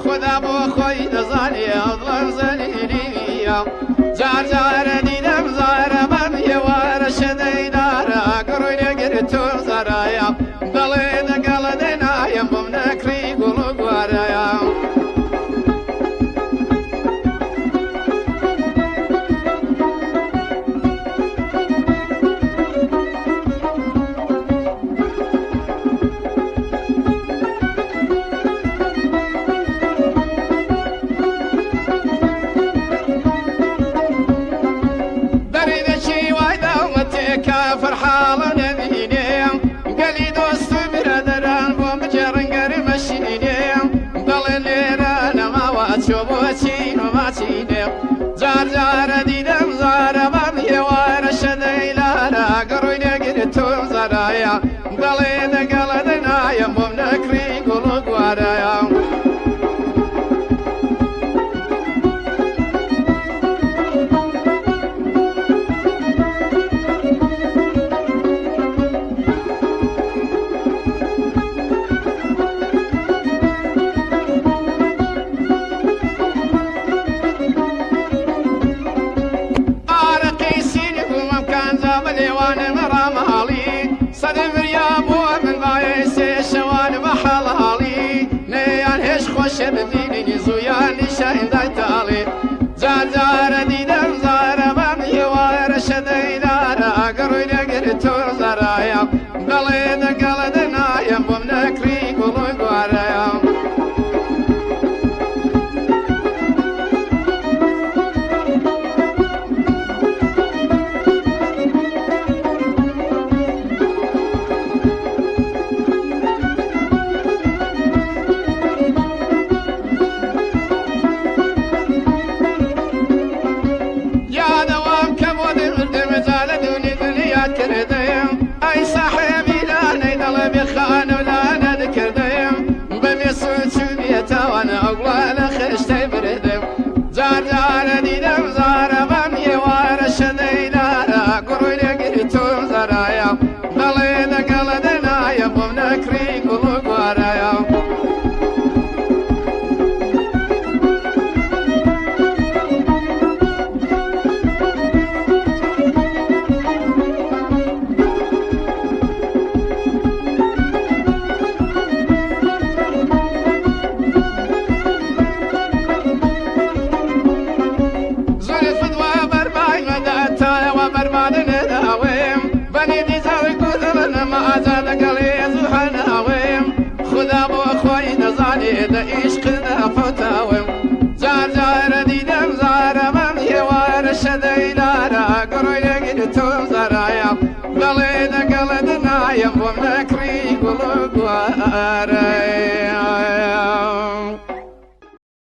خدا بو خوي دزاني اظلم زليليا جار جار ديدم زار من يوار شديدار قرن قرتو زرايا دلين قلدنا يم نكري قلوب ورايا جار جار ديدم زار من يوار شديلارا قرن قرتو زرايا دلين قلدنا يم نكري قلوب ورايا شبديني زوياني شاهد تالي زار زار ديدم زار من يوار شديدارا قرن قرتو زرايا دلين قلدنا يم نكري قلوب ورايا أي صاحبي لا نيدل بخان ولا نذكر ديم بمسون سنيته وانا أقوال خشتي بردم زار زار ديدم زار من يوار شديدارا قرن قرتو زرايا دلين قلدنا يم نكري قلوب ورايا خدا بو خوي نزاني دا عشقنا فتاوم زار زار ديدم زار من يوار شديدارا قرن قرتو زرايا دلين قلدنا يم نكري قلوب ورايا